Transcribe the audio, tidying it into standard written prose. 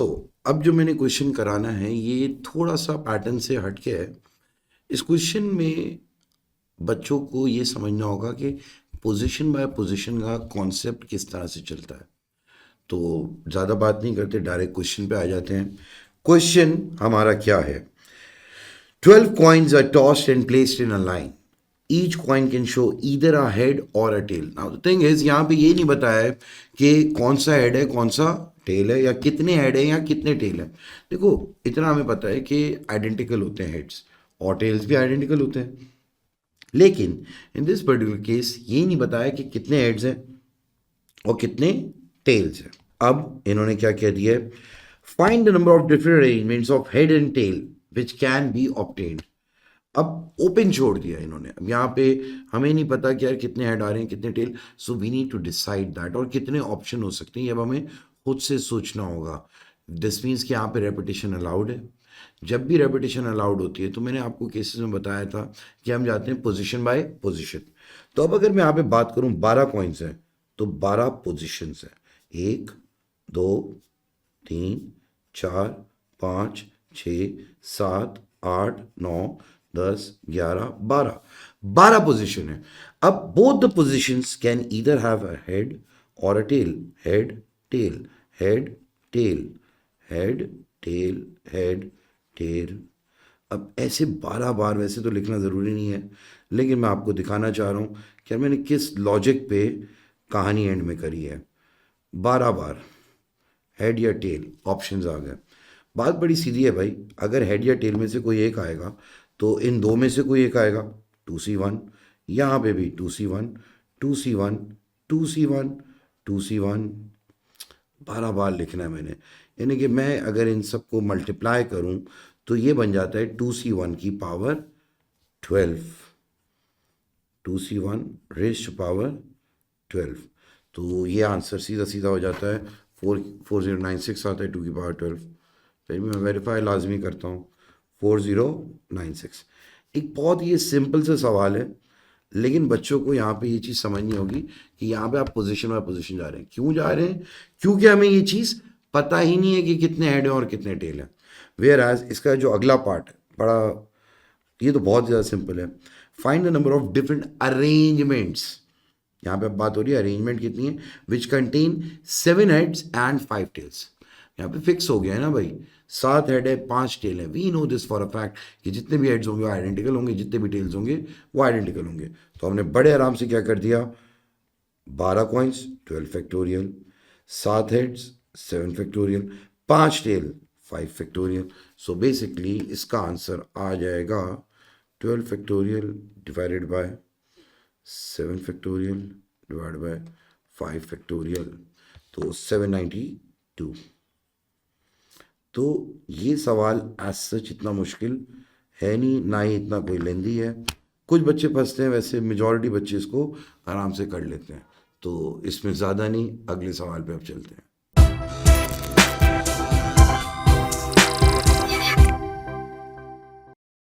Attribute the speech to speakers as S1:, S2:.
S1: अब जो मैंने क्वेश्चन कराना है ये थोड़ा सा पैटर्न से हटके है। इस क्वेश्चन में बच्चों को ये समझना होगा कि पोजीशन बाय पोजीशन का कॉन्सेप्ट किस तरह से चलता है। तो ज़्यादा बात नहीं करते, डायरेक्ट क्वेश्चन पे आ जाते हैं। क्वेश्चन हमारा क्या है? 12 coins are tossed and placed in a line. Each coin can show either a head or a tail. Now the thing is, यहाँ पे ये नहीं बताया है कि कौन सा हेड है कौन सा टेल है, या कितने हेड है या कितने टेल है। देखो, इतना हमें पता है कि आइडेंटिकल होते हैं हेड्स, और टेल्स भी आइडेंटिकल होते हैं। लेकिन इन दिस पर्टिकुलर केस ये नहीं बताया कि कितने हेड्स हैं और कितने टेल्स हैं। अब इन्होंने क्या कह दिया है? Find the number of different arrangements of head and tail which can be obtained. अब ओपन छोड़ दिया इन्होंने। अब यहाँ पे हमें नहीं पता कि यार कितने हेड आ रहे हैं कितने tail, so we need to decide that. और कितने ऑप्शन हो सकते हैं, अब हमें खुद से सोचना होगा। दिस मीन्स कि यहाँ पे रेपिटेशन अलाउड है। जब भी रेपिटेशन अलाउड होती है, तो मैंने आपको केसेस में बताया था कि हम जाते हैं पोजीशन बाय पोजीशन। तो अब अगर मैं यहाँ पे बात करूँ, 12 कॉइन्स हैं तो 12 पोजीशंस हैं। 1 2 3 4 5 6 7 8 9 10 11 12 12 पोजीशन है। अब both the positions can either have a head और a tail. Head tail head tail head tail head tail. अब ऐसे 12 बार वैसे तो लिखना ज़रूरी नहीं है, लेकिन मैं आपको दिखाना चाह रहा हूँ कि मैंने किस लॉजिक पे कहानी एंड में करी है। 12 बार हेड या टेल ऑप्शंस आ गए। बात बड़ी सीधी है भाई, अगर हेड या टेल में से कोई एक आएगा तो इन दो में से कोई एक आएगा। 2C1, यहाँ पे भी 2C1 2C1 2C1 2C1। 12 बार लिखना है मैंने, यानी कि मैं अगर इन सबको मल्टीप्लाई करूं तो ये बन जाता है 2C1 की पावर 12, 2C1 रेज़्ड पावर 12। तो ये आंसर सीधा सीधा हो जाता है 4096 आता है 2 की पावर 12। फिर भी मैं वेरीफाई लाजमी करता हूँ, 4096। एक बहुत ही सिंपल सा सवाल है, लेकिन बच्चों को यहाँ पे ये चीज़ समझनी होगी कि यहाँ पे आप पोजीशन बाय पोजीशन जा रहे हैं। क्यों जा रहे हैं? क्योंकि हमें ये चीज़ पता ही नहीं है कि कितने हेड हैं और कितने टेल हैं। वेयर एज इसका जो अगला पार्ट है बड़ा, ये तो बहुत ज़्यादा सिंपल है। Find the number of different arrangements. यहाँ पे अब बात हो रही है अरेंजमेंट कितनी है, which contain 7 heads and 5 tails. यहाँ पे फिक्स हो गया है ना भाई, 7 हेड है 5 टेल है। We know this for a fact कि जितने भी हेड्स होंगे वो आइडेंटिकल होंगे, जितने भी टेल्स होंगे वो आइडेंटिकल होंगे। तो हमने बड़े आराम से क्या कर दिया, 12 coins 12 factorial, 7 heads 7 factorial, 5 tail 5 factorial. So basically इसका आंसर आ जाएगा 12 factorial divided by 7 factorial divide by 5 factorial, तो 792। तो ये सवाल एज सच इतना मुश्किल है नहीं, ना ही इतना कोई लेंदी है। कुछ बच्चे फंसते हैं, वैसे मेजॉरिटी बच्चे इसको आराम से कर लेते हैं। तो इसमें ज़्यादा नहीं, अगले सवाल पे अब चलते हैं।